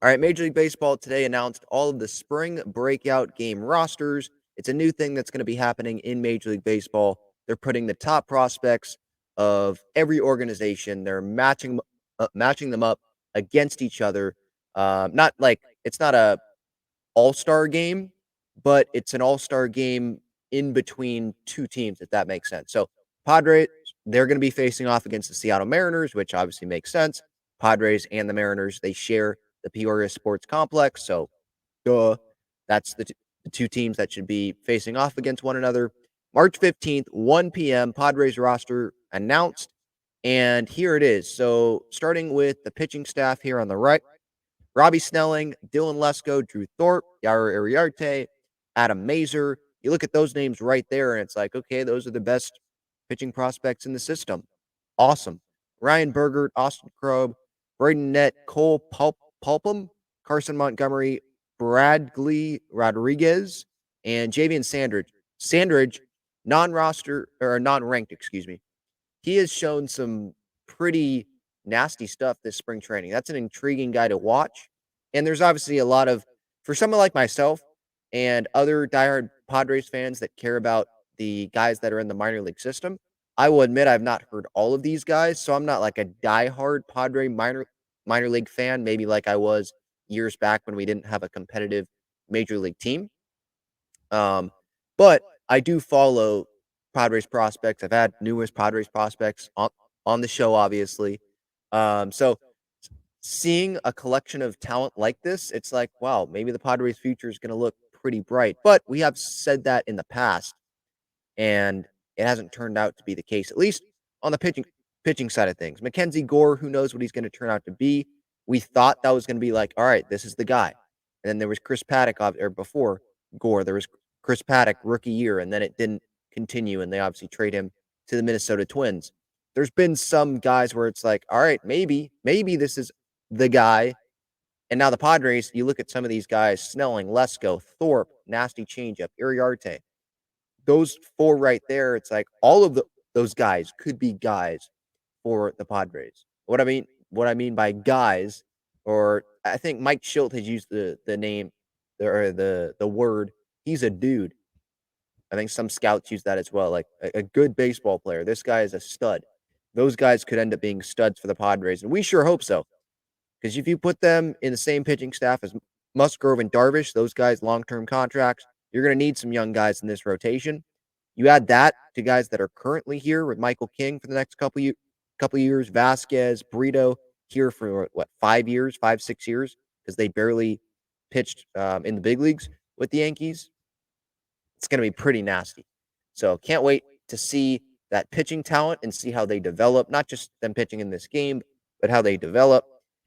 All right, Major League Baseball today announced all of the spring breakout game rosters. It's a new thing that's going to be happening in Major League Baseball. They're putting the top prospects of every organization. They're matching them up against each other. Not like it's not a all-star game, but it's an all-star game in between two teams, if that makes sense. So Padres, they're going to be facing off against the Seattle Mariners, which obviously makes sense. Padres and the Mariners, they share the Peoria Sports Complex, so duh, that's the two teams that should be facing off against one another. March 15th, 1 p.m., Padres roster announced, and here it is. So starting with the pitching staff here on the right, Robbie Snelling, Dylan Lesko, Drew Thorpe, Yair Iriarte, Adam Mazer. You look at those names right there, and it's like, okay, those are the best pitching prospects in the system. Awesome. Ryan Bergert, Austin Krob, Braden Nett, Pulpham, Carson Montgomery, Bradley Rodriguez, and Javian Sandridge. Sandridge, non-roster or non-ranked, excuse me. He has shown some pretty nasty stuff this spring training. That's an intriguing guy to watch. And there's obviously a lot of, for someone like myself and other diehard Padres fans that care about the guys that are in the minor league system, I will admit I've not heard all of these guys. So I'm not like a diehard Padre minor league fan, maybe like I was years back when we didn't have a competitive major league team. But I do follow Padres prospects. I've had numerous Padres prospects on the show, obviously. So seeing a collection of talent like this, it's like, wow, maybe the Padres' future is going to look pretty bright. But we have said that in the past, and it hasn't turned out to be the case, at least on the pitching side of things. Mackenzie Gore, who knows what he's going to turn out to be? We thought that was going to be like, all right, this is the guy. And then there was Chris Paddock, or before Gore, there was Chris Paddock rookie year, and then it didn't continue, and they obviously trade him to the Minnesota Twins. There's been some guys where it's like, all right, maybe this is the guy. And now the Padres, you look at some of these guys: Snelling, Lesko, Thorpe, nasty changeup, Iriarte. Those four right there, it's like all of those guys could be guys for the Padres. What I mean by guys, or I think Mike Schilt has used the name or the word. He's a dude. I think some scouts use that as well. Like a good baseball player. This guy is a stud. Those guys could end up being studs for the Padres, and we sure hope so. Because if you put them in the same pitching staff as Musgrove and Darvish, those guys long-term contracts, you're going to need some young guys in this rotation. You add that to guys that are currently here with Michael King for the next couple years, Vasquez, Brito here for what 5 years, 5-6 years, because they barely pitched in the big leagues with the Yankees. It's going to be pretty nasty. So can't wait to see that pitching talent and see how they develop, not just them pitching in this game, but how they develop.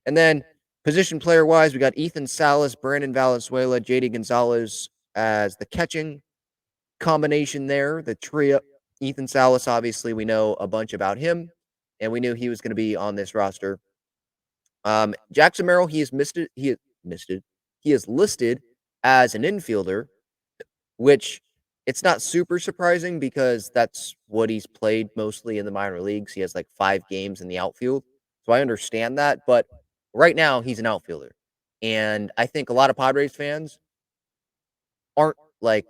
And then position player wise, we got Ethan Salas, Brandon Valenzuela, JD Gonzalez as the catching combination there, the trio. Ethan Salas, obviously, we know a bunch about him, and we knew he was going to be on this roster. Jackson Merrill, he is He is listed as an infielder, which it's not super surprising because that's what he's played mostly in the minor leagues. He has like 5 games in the outfield. So I understand that. But right now, he's an outfielder. And I think a lot of Padres fans aren't like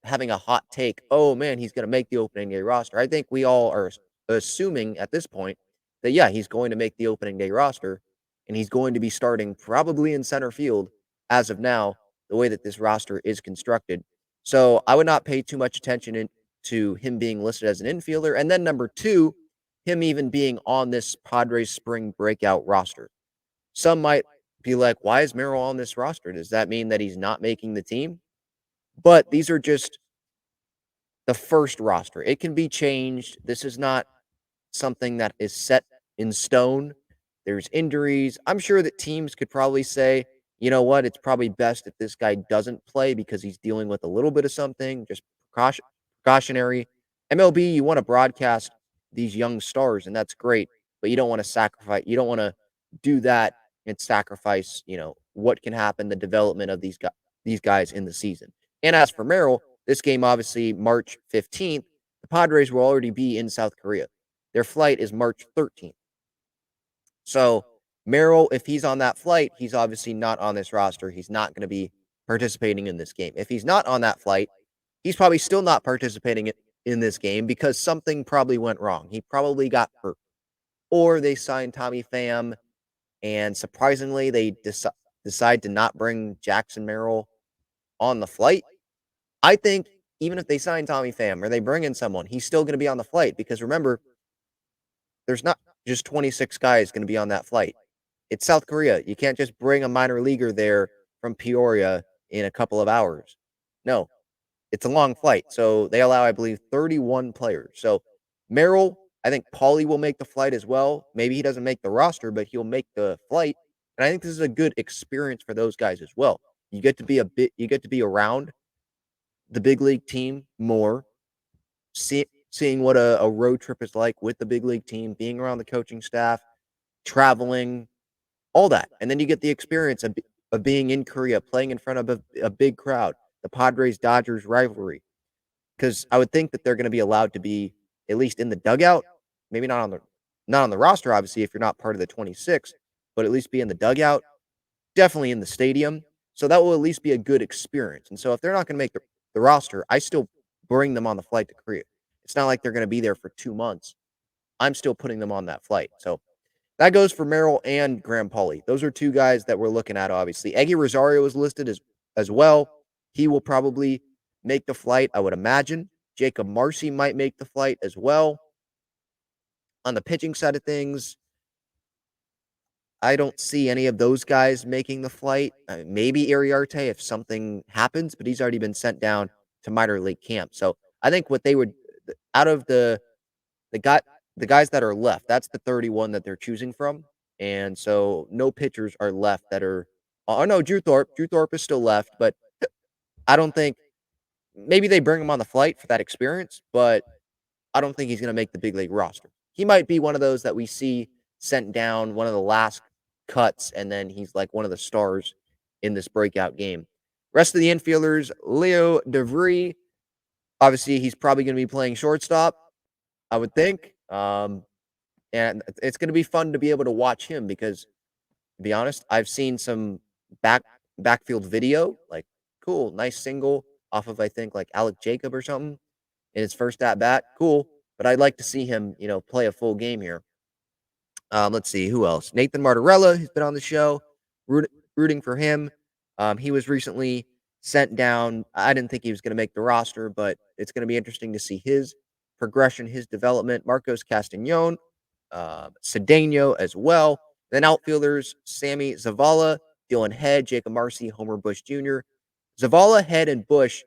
having a hot take. Oh, man, he's going to make the opening day roster. I think we all are assuming at this point that, yeah, he's going to make the opening day roster and he's going to be starting probably in center field as of now, the way that this roster is constructed. So I would not pay too much attention to him being listed as an infielder. And then number two, him even being on this Padres spring breakout roster. Some might be like, why is Merrill on this roster? Does that mean that he's not making the team? But these are just the first roster. It can be changed. This is not something that is set in stone. There's injuries. I'm sure that teams could probably say, you know what, it's probably best if this guy doesn't play because he's dealing with a little bit of something, just precautionary. MLB, you want to broadcast these young stars, and that's great, but you don't want to sacrifice, you don't want to do that and sacrifice, what can happen, the development of these guys in the season. And as for Merrill, this game obviously March 15th, the Padres will already be in South Korea. Their flight is March 13th. So Merrill, if he's on that flight, he's obviously not on this roster. He's not going to be participating in this game. If he's not on that flight, he's probably still not participating in this game because something probably went wrong. He probably got hurt. Or they signed Tommy Pham, and surprisingly, they decide to not bring Jackson Merrill on the flight. I think even if they sign Tommy Pham or they bring in someone, he's still going to be on the flight because remember, there's not just 26 guys going to be on that flight. It's South Korea. You can't just bring a minor leaguer there from Peoria in a couple of hours. No, it's a long flight. So they allow, I believe, 31 players. So Merrill, I think Paulie will make the flight as well. Maybe he doesn't make the roster, but he'll make the flight. And I think this is a good experience for those guys as well. You get to be around the big league team more, seeing what a road trip is like with the big league team, being around the coaching staff, traveling, all that. And then you get the experience of being in Korea, playing in front of a big crowd, the Padres Dodgers rivalry. Because I would think that they're going to be allowed to be at least in the dugout, maybe not on the roster, obviously, if you're not part of the 26, but at least be in the dugout, definitely in the stadium. So that will at least be a good experience. And so if they're not going to make the roster, I still bring them on the flight to Korea. It's not like they're going to be there for 2 months. I'm still putting them on that flight. So that goes for Merrill and Graham Pauley. Those are two guys that we're looking at, obviously. Eggy Rosario is listed as well. He will probably make the flight, I would imagine. Jacob Marcy might make the flight as well. On the pitching side of things, I don't see any of those guys making the flight. Maybe Iriarte if something happens, but he's already been sent down to minor league camp. So I think what they would, out of the guy the guys that are left, that's the 31 that they're choosing from. And so no pitchers are left that are, oh no, Drew Thorpe. Drew Thorpe is still left, but I don't think, maybe they bring him on the flight for that experience, but I don't think he's going to make the big league roster. He might be one of those that we see sent down, one of the last cuts, and then he's like one of the stars in this breakout game. Rest of the infielders, Leo DeVry, obviously he's probably going to be playing shortstop, I would think. And it's going to be fun to be able to watch him because, to be honest, I've seen some backfield video, like, cool, nice single off of, I think, like Alec Jacob or something in his first at bat. Cool. But I'd like to see him, play a full game here. Let's see who else. Nathan Martorella, who's been on the show, rooting for him. He was recently sent down. I didn't think he was going to make the roster, but it's going to be interesting to see his progression, his development. Marcos Castañon, Cedeno as well. Then outfielders, Sammy Zavala, Dylan Head, Jacob Marcy, Homer Bush Jr. Zavala, Head, and Bush,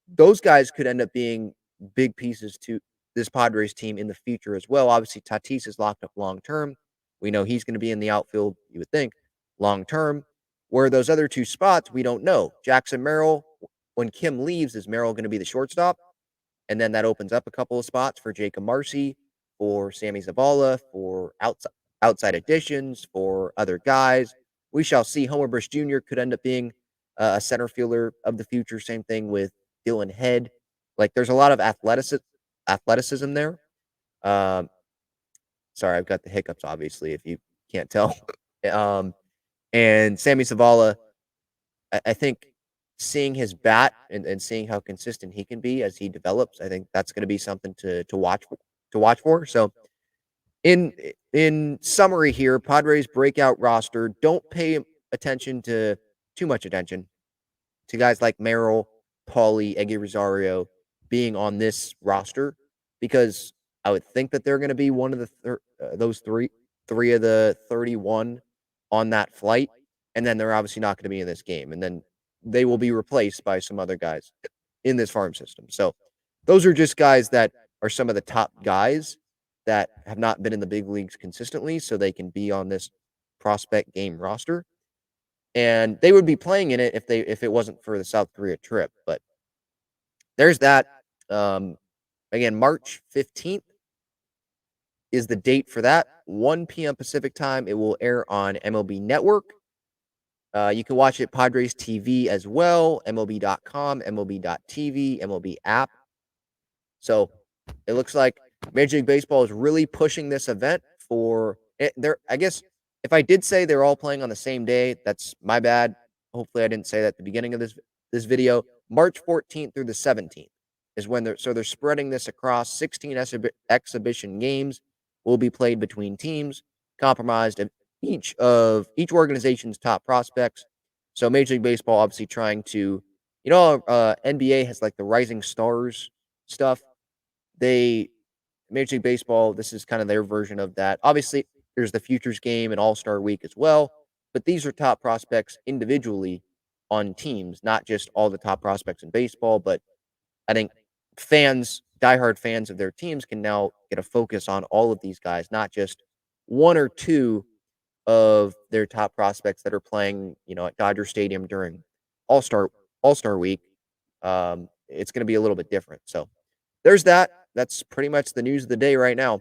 those guys could end up being big pieces to this Padres team in the future as well. Obviously, Tatis is locked up long term. We know he's going to be in the outfield, you would think, long term. Where those other two spots, we don't know. Jackson Merrill, when Kim leaves, is Merrill going to be the shortstop? And then that opens up a couple of spots for Jacob Marcy, for Sammy Zavala, for outside additions, for other guys. We shall see. Homer Bush Jr. could end up being a center fielder of the future. Same thing with Dylan Head. Like, there's a lot of athleticism there. Um, sorry, I've got the hiccups, obviously, if you can't tell. And Sammy Zavala, I think seeing his bat and seeing how consistent he can be as he develops, I think that's going to be something to watch for. So in summary here, Padres breakout roster, don't pay attention to too much attention to guys like Merrill, Paulie, Eggy Rosario being on this roster because I would think that they're going to be one of the those three of the 31 on that flight, and then they're obviously not going to be in this game, and then they will be replaced by some other guys in this farm system. So those are just guys that are some of the top guys that have not been in the big leagues consistently, so they can be on this prospect game roster. And they would be playing in it if it wasn't for the South Korea trip. But there's that. Again, March 15th is the date for that. 1 p.m. Pacific time. It will air on MLB Network. You can watch it Padres TV as well, MLB.com, MLB.TV, MLB app. So it looks like Major League Baseball is really pushing this event for it. I guess If I did say they're all playing on the same day, that's my bad. Hopefully, I didn't say that at the beginning of this video. March 14th through the 17th is when they're spreading this across 16 exhibition games will be played between teams compromised of each organization's top prospects. So Major League Baseball obviously trying to, NBA has like the Rising Stars stuff. They Major League Baseball, this is kind of their version of that. Obviously, there's the Futures Game and All-Star Week as well, but these are top prospects individually on teams, not just all the top prospects in baseball, but I think diehard fans of their teams can now get a focus on all of these guys, not just one or two of their top prospects that are playing, at Dodger Stadium during All-Star All-Star Week. It's going to be a little bit different. So, there's that. That's pretty much the news of the day right now.